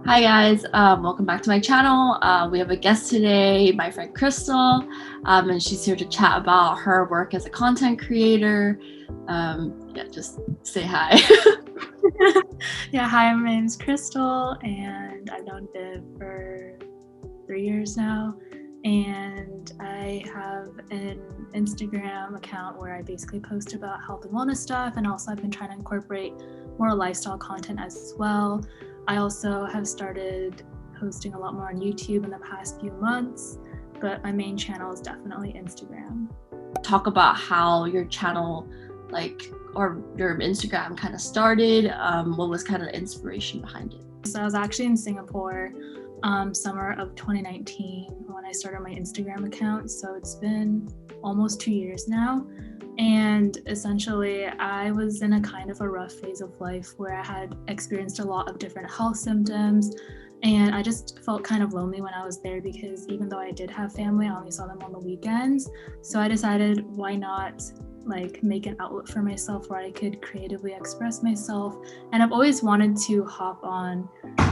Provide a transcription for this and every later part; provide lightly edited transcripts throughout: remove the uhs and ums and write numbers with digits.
Hi guys, welcome back to my channel. We have a guest today, my friend Crystal, and she's here to chat about her work as a content creator. Yeah, just say hi. Yeah, hi, my name is Crystal, and I've known Viv for 3 years now. And I have an Instagram account where I basically post about health and wellness stuff, and also I've been trying to incorporate more lifestyle content as well. I also have started posting a lot more on YouTube in the past few months, but my main channel is definitely Instagram. Talk about how your channel, or your Instagram kind of started. What was kind of the inspiration behind it? So I was actually in Singapore summer of 2019 when I started my Instagram account. So it's been almost 2 years now. And essentially, I was in a kind of a rough phase of life where I had experienced a lot of different health symptoms. And I just felt kind of lonely when I was there because even though I did have family, I only saw them on the weekends. So I decided, why not make an outlet for myself where I could creatively express myself. And I've always wanted to hop on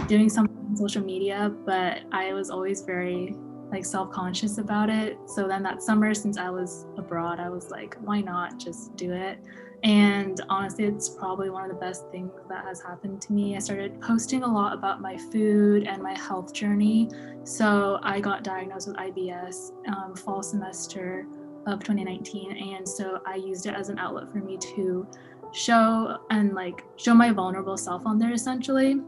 doing something on social media, but I was always very self-conscious about it. So then that summer, since I was abroad, I was like, why not just do it? And honestly, it's probably one of the best things that has happened to me. I started posting a lot about my food and my health journey. So I got diagnosed with IBS fall semester of 2019, and so I used it as an outlet for me to show my vulnerable self on there, essentially,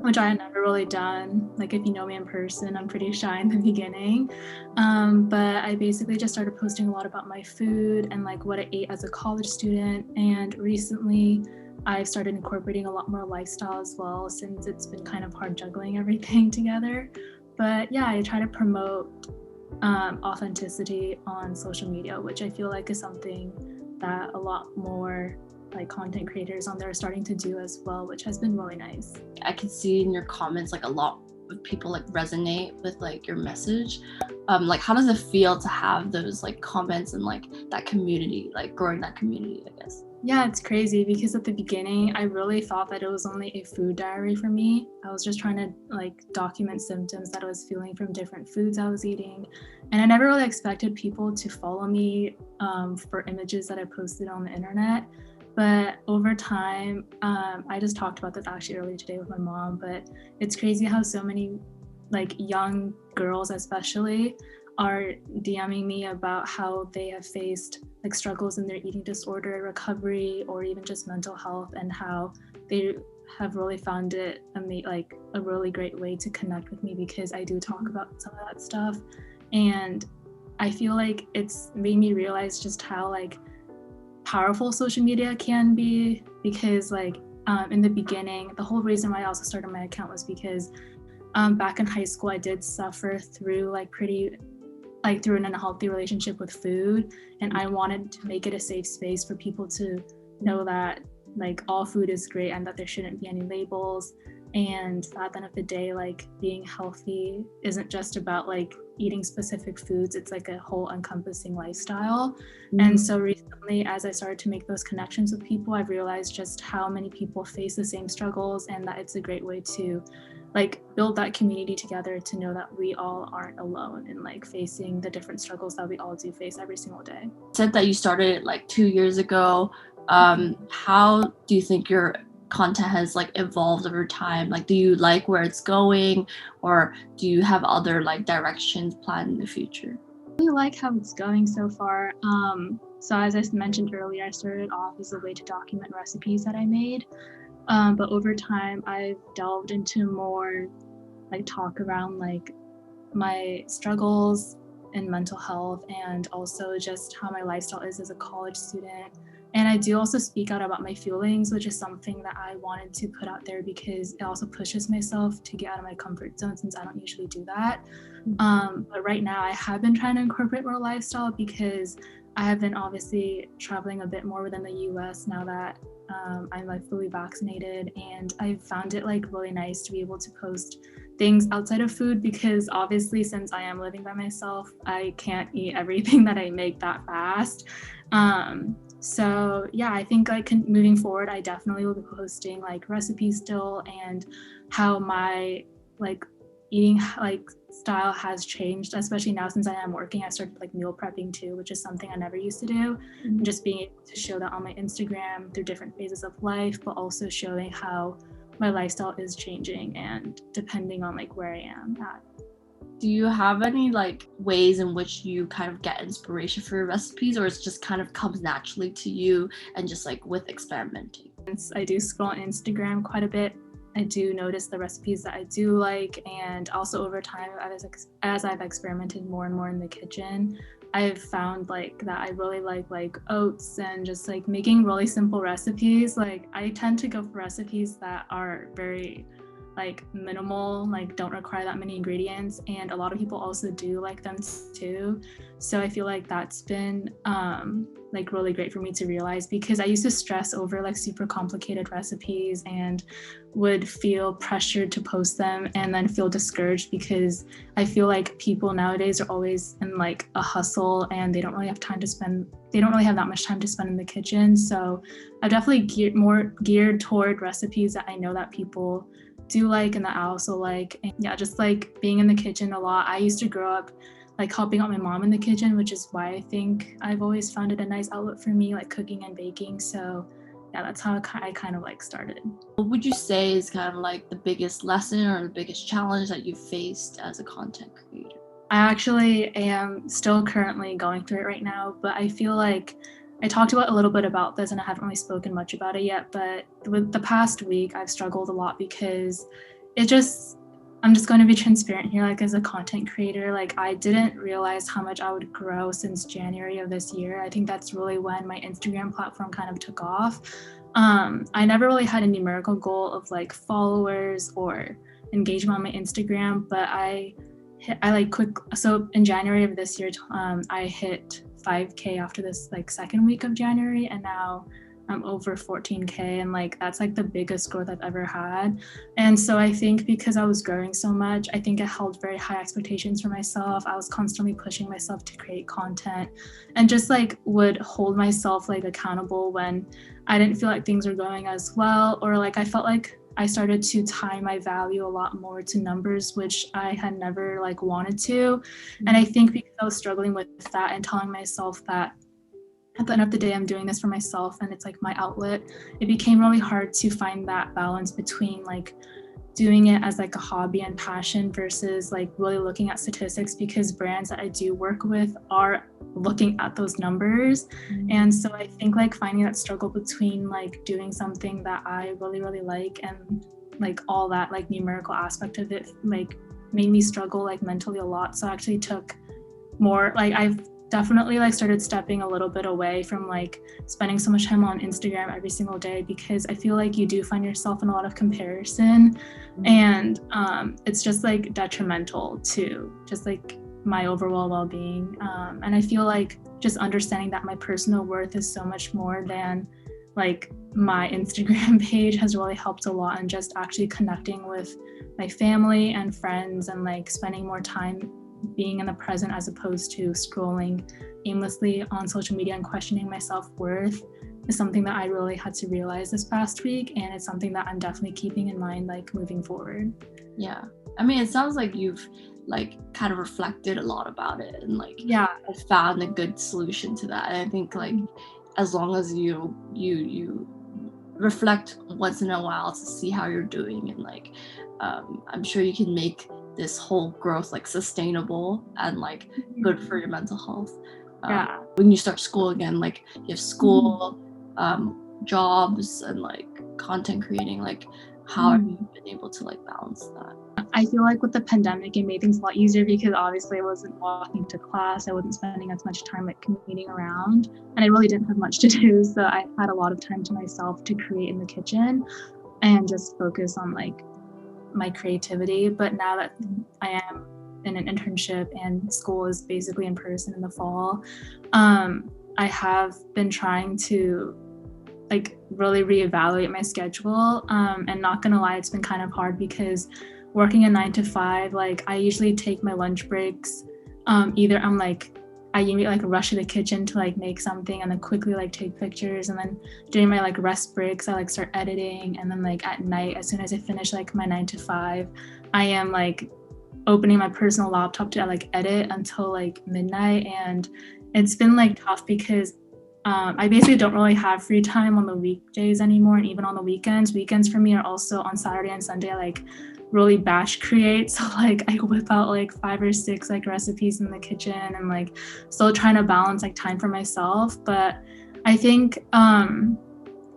which I had never really done. If you know me in person, I'm pretty shy in the beginning, but I basically just started posting a lot about my food and what I ate as a college student. And recently I've started incorporating a lot more lifestyle as well, since it's been kind of hard juggling everything together. But yeah, I try to promote authenticity on social media, which I feel like is something that a lot more content creators on there are starting to do as well, which has been really nice. I can see in your comments a lot of people resonate with your message. How does it feel to have those comments and that community, growing that community, I guess? Yeah, it's crazy because at the beginning, I really thought that it was only a food diary for me. I was just trying to document symptoms that I was feeling from different foods I was eating. And I never really expected people to follow me for images that I posted on the internet. But over time, I just talked about this actually earlier today with my mom, but it's crazy how so many young girls especially are DMing me about how they have faced struggles in their eating disorder recovery or even just mental health, and how they have really found it a really great way to connect with me because I do talk about some of that stuff. And I feel like it's made me realize just how powerful social media can be, because in the beginning, the whole reason why I also started my account was because back in high school I did suffer through through an unhealthy relationship with food, and I wanted to make it a safe space for people to know that all food is great and that there shouldn't be any labels, and that at the end of the day being healthy isn't just about eating specific foods. It's a whole encompassing lifestyle. And so recently, as I started to make those connections with people, I've realized just how many people face the same struggles, and that it's a great way to build that community together, to know that we all aren't alone in facing the different struggles that we all do face every single day. You said that you started 2 years ago. How do you think your content has evolved over time? Do you like where it's going, or do you have other directions planned in the future? I really like how it's going so far. So as I mentioned earlier, I started off as a way to document recipes that I made. But over time, I've delved into more talk around my struggles in mental health, and also just how my lifestyle is as a college student. And I do also speak out about my feelings, which is something that I wanted to put out there because it also pushes myself to get out of my comfort zone, since I don't usually do that. But right now I have been trying to incorporate more lifestyle because I have been obviously traveling a bit more within the US now that I'm fully vaccinated, and I found it really nice to be able to post things outside of food, because obviously since I am living by myself, I can't eat everything that I make that fast. So yeah, I think moving forward, I definitely will be posting recipes still, and how my like eating like style has changed, especially now since I am working. I started like meal prepping too, which is something I never used to do. And just being able to show that on my Instagram through different phases of life, but also showing how my lifestyle is changing and depending on like where I am at. Do you have any like ways in which you kind of get inspiration for your recipes, or it just kind of comes naturally to you and just like with experimenting? I do scroll on Instagram quite a bit. I do notice the recipes that I do like, and also over time, as I've experimented more and more in the kitchen, I've found like that I really like oats and just like making really simple recipes. Like I tend to go for recipes that are very like minimal, like don't require that many ingredients, and a lot of people also do like them too. So I feel like that's been like really great for me to realize, because I used to stress over like super complicated recipes and would feel pressured to post them and then feel discouraged, because I feel like people nowadays are always in like a hustle and they don't really have that much time to spend in the kitchen. So I've definitely geared toward recipes that I know that people do like and that I also like. And yeah, just like being in the kitchen a lot. I used to grow up like helping out my mom in the kitchen, which is why I think I've always found it a nice outlet for me, like cooking and baking. So yeah, that's how I kind of like started. What would you say is kind of like the biggest lesson or the biggest challenge that you faced as a content creator? I actually am still currently going through it right now, but I feel like I talked about a little bit about this and I haven't really spoken much about it yet, but with the past week, I've struggled a lot because I'm just going to be transparent here. Like as a content creator, like I didn't realize how much I would grow since January of this year. I think that's really when my Instagram platform kind of took off. I never really had a numerical goal of like followers or engagement on my Instagram, but so in January of this year, I hit 5K after this like second week of January, and now I'm over 14K, and like that's like the biggest growth I've ever had. And so I think because I was growing so much, I think I held very high expectations for myself. I was constantly pushing myself to create content and just like would hold myself like accountable when I didn't feel like things were going as well, or like I felt like I started to tie my value a lot more to numbers, which I had never like wanted to. And I think because I was struggling with that and telling myself that at the end of the day, I'm doing this for myself and it's like my outlet, it became really hard to find that balance between like doing it as like a hobby and passion versus like really looking at statistics, because brands that I do work with are looking at those numbers. And so I think like finding that struggle between like doing something that I really, really like and like all that like numerical aspect of it like made me struggle like mentally a lot. So I actually took more, like I've definitely like started stepping a little bit away from like spending so much time on Instagram every single day, because I feel like you do find yourself in a lot of comparison, and it's just like detrimental to just like my overall well-being. And I feel like just understanding that my personal worth is so much more than like my Instagram page has really helped a lot, and just actually connecting with my family and friends and like spending more time being in the present as opposed to scrolling aimlessly on social media and questioning my self-worth is something that I really had to realize this past week, and it's something that I'm definitely keeping in mind like moving forward. Yeah, I mean, it sounds like you've like kind of reflected a lot about it and like found a good solution to that. And I think like as long as you reflect once in a while to see how you're doing, and like I'm sure you can make this whole growth like sustainable and like good for your mental health. When you start school again, like you have school, jobs, and like content creating, like how have you been able to like balance that? I feel like with the pandemic, it made things a lot easier because obviously I wasn't walking to class, I wasn't spending as much time like commuting around, and I really didn't have much to do. So I had a lot of time to myself to create in the kitchen and just focus on like my creativity. But now that I am in an internship and school is basically in person in the fall, I have been trying to like really reevaluate my schedule, and not gonna lie, it's been kind of hard because working a 9 to 5, like I usually take my lunch breaks, either I usually like rush to the kitchen to like make something and then quickly like take pictures, and then during my like rest breaks I like start editing, and then like at night as soon as I finish like my 9 to 5 I am like opening my personal laptop to like edit until like midnight, and it's been like tough because I basically don't really have free time on the weekdays anymore, and even on the weekends. Weekends for me are also on Saturday and Sunday, like really batch create. So like I whip out like 5 or 6 like recipes in the kitchen, and like still trying to balance like time for myself. But I think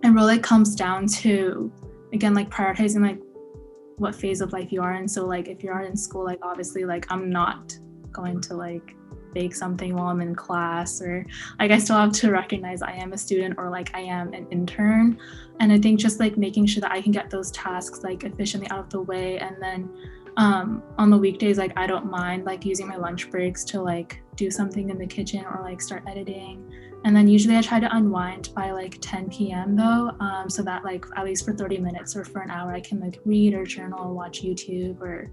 it really comes down to, again, like prioritizing like what phase of life you are in. So like if you're in school, like obviously like I'm not going to like bake something while I'm in class, or like I still have to recognize I am a student or like I am an intern. And I think just like making sure that I can get those tasks like efficiently out of the way, and then on the weekdays, like I don't mind like using my lunch breaks to like do something in the kitchen or like start editing. And then usually I try to unwind by like 10 p.m. though, so that like at least for 30 minutes or for an hour I can like read or journal or watch YouTube or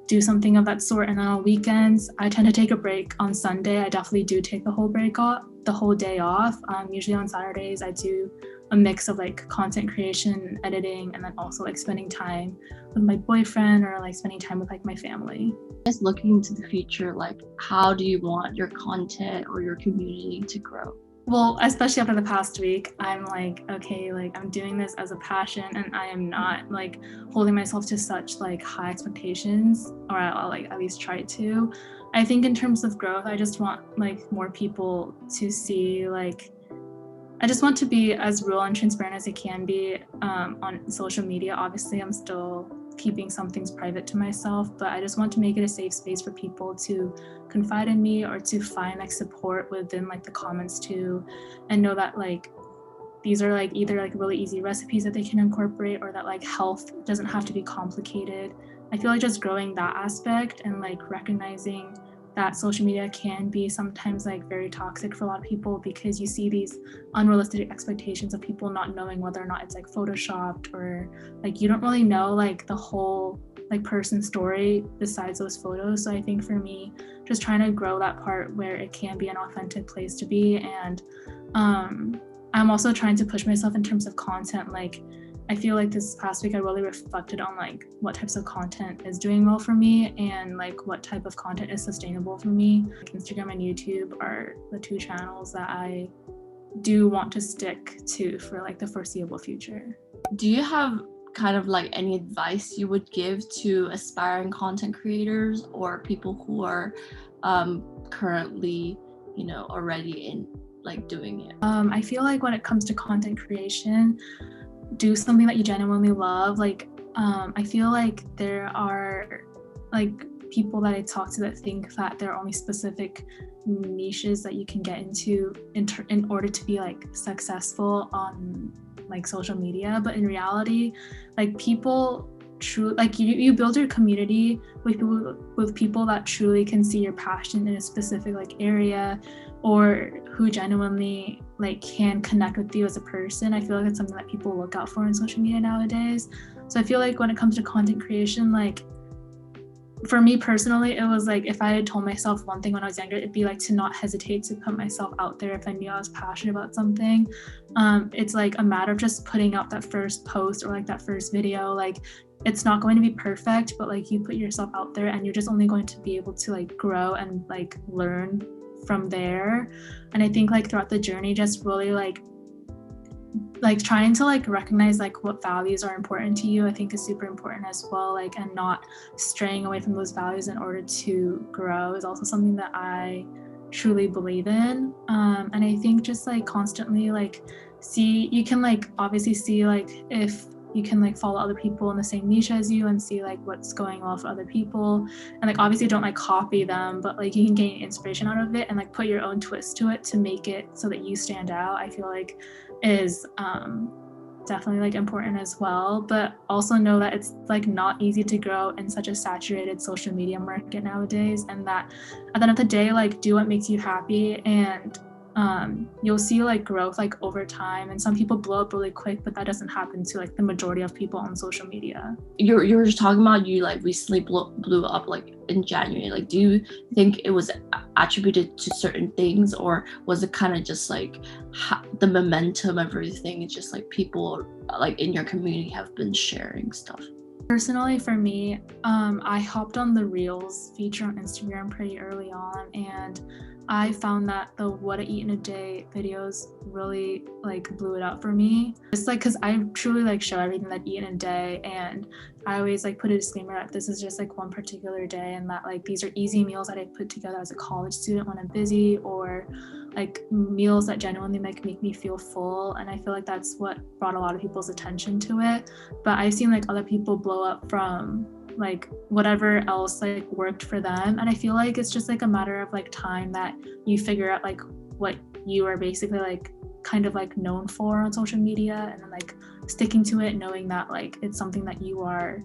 do something of that sort. And then on weekends I tend to take a break. On Sunday I definitely do take the whole day off. Usually on Saturdays I do a mix of like content creation, editing, and then also like spending time with my boyfriend or like spending time with like my family. Just looking into the future, like how do you want your content or your community to grow? Well, especially after the past week, I'm like, okay, like I'm doing this as a passion, and I am not like holding myself to such like high expectations, or I'll like at least try to. I think in terms of growth, I just want like more people to see like, I just want to be as real and transparent as I can be on social media. Obviously, I'm still keeping some things private to myself, but I just want to make it a safe space for people to confide in me or to find like support within like the comments too, and know that like these are like either like really easy recipes that they can incorporate, or that like health doesn't have to be complicated. I feel like just growing that aspect and like recognizing that social media can be sometimes like very toxic for a lot of people, because you see these unrealistic expectations of people not knowing whether or not it's like photoshopped, or like you don't really know like the whole like person's story besides those photos. So I think for me, just trying to grow that part where it can be an authentic place to be. And I'm also trying to push myself in terms of content. Like I feel like this past week I really reflected on like what types of content is doing well for me, and like what type of content is sustainable for me. Like Instagram and YouTube are the 2 channels that I do want to stick to for like the foreseeable future. Do you have kind of like any advice you would give to aspiring content creators or people who are currently, already in like doing it? I feel like when it comes to content creation, do something that you genuinely love. Like I feel like there are like people that I talk to that think that there are only specific niches that you can get into in order to be like successful on like social media. But in reality, like people like you build your community with people that truly can see your passion in a specific like area, or who genuinely like can connect with you as a person. I feel like it's something that people look out for in social media nowadays. So I feel like when it comes to content creation, like for me personally, it was like if I had told myself one thing when I was younger, it'd be like to not hesitate to put myself out there if I knew I was passionate about something. It's like a matter of just putting out that first post or like that first video. Like it's not going to be perfect, but like you put yourself out there and you're just only going to be able to like grow and like learn from there. And I think like throughout the journey, just really like trying to like recognize like what values are important to you, I think is super important as well. Like, and not straying away from those values in order to grow is also something that I truly believe in. And I think just like constantly like you can like obviously see like if you can like follow other people in the same niche as you and see like what's going well for other people, and like obviously don't like copy them, but like you can gain inspiration out of it and like put your own twist to it to make it so that you stand out. I feel like is definitely like important as well. But also know that it's like not easy to grow in such a saturated social media market nowadays, and that at the end of the day, like do what makes you happy, and you'll see like growth like over time. And some people blow up really quick, but that doesn't happen to like the majority of people on social media. You were just talking about you like recently blew up like in January. Like, do you think it was attributed to certain things, or was it kind of just like the momentum of everything? It's just like people like in your community have been sharing stuff? Personally, for me, I hopped on the Reels feature on Instagram pretty early on, and I found that the what I eat in a day videos really like blew it up for me. It's like because I truly like show everything that I eat in a day, and I always like put a disclaimer that this is just like one particular day, and that like these are easy meals that I put together as a college student when I'm busy, or like meals that genuinely like make me feel full. And I feel like that's what brought a lot of people's attention to it. But I've seen like other people blow up from like whatever else like worked for them, and I feel like it's just like a matter of like time that you figure out like what you are basically like kind of like known for on social media, and then like sticking to it, knowing that like it's something that you are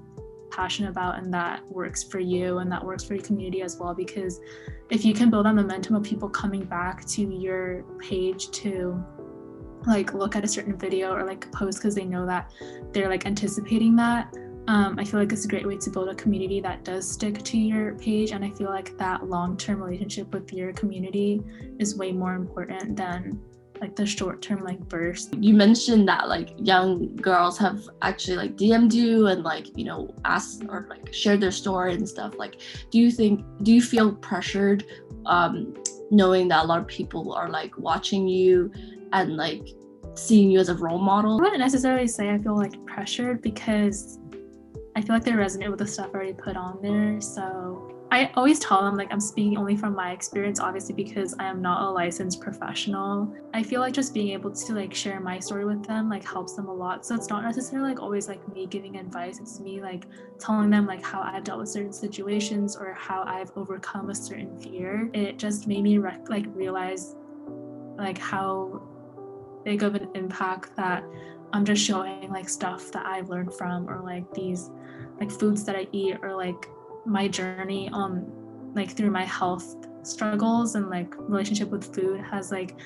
passionate about and that works for you and that works for your community as well. Because if you can build that momentum of people coming back to your page to like look at a certain video or like post because they know that they're like anticipating that, I feel like it's a great way to build a community that does stick to your page. And I feel like that long-term relationship with your community is way more important than like the short-term like burst. You mentioned that like young girls have actually like DM'd you and like, you know, asked or like shared their story and stuff. Like, do you feel pressured knowing that a lot of people are like watching you and like seeing you as a role model? I wouldn't necessarily say I feel like pressured, because I feel like they resonate with the stuff I already put on there. So I always tell them like I'm speaking only from my experience, obviously, because I am not a licensed professional. I feel like just being able to like share my story with them like helps them a lot. So it's not necessarily like always like me giving advice. It's me like telling them like how I've dealt with certain situations or how I've overcome a certain fear. It just made me realize like how big of an impact that I'm just showing like stuff that I've learned from, or like these like foods that I eat, or like my journey on like through my health struggles and like relationship with food has like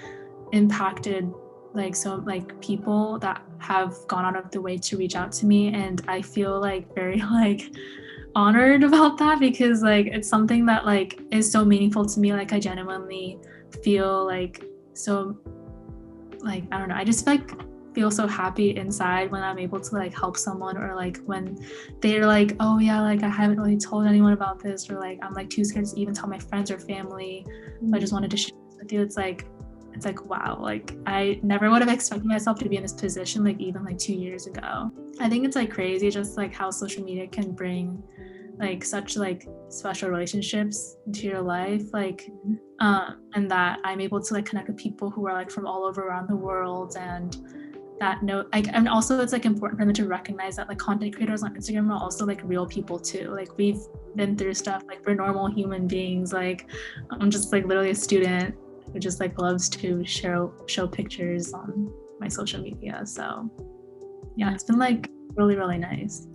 impacted like so like people that have gone out of the way to reach out to me. And I feel like very like honored about that, because like it's something that like is so meaningful to me. Like I genuinely feel like so like I don't know, I just like feel so happy inside when I'm able to like help someone, or like when they're like, oh yeah, like I haven't really told anyone about this, or like I'm like too scared to even tell my friends or family, but I just wanted to share this with you. It's like wow, like I never would have expected myself to be in this position like even like 2 years ago. I think it's like crazy just like how social media can bring like such like special relationships into your life, like and that I'm able to like connect with people who are like from all over around the world, and that note like, and also it's like important for them to recognize that like content creators on Instagram are also like real people too. Like we've been through stuff, like we're normal human beings. Like I'm just like literally a student who just like loves to show pictures on my social media. So yeah, it's been like really, really nice.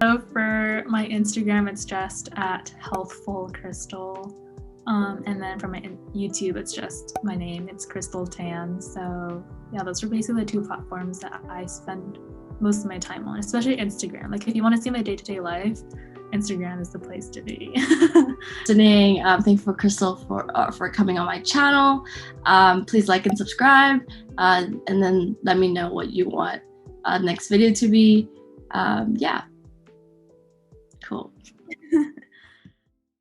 So for my Instagram, it's just at healthfulcrystal. And then for my YouTube, it's just my name. It's Crystal Tan. So yeah, those are basically the two platforms that I spend most of my time on, especially Instagram. Like if you want to see my day-to-day life, Instagram is the place to be. Listening. Thank you for Crystal for coming on my channel. Please like and subscribe, and then let me know what you want next video to be. Yeah, cool.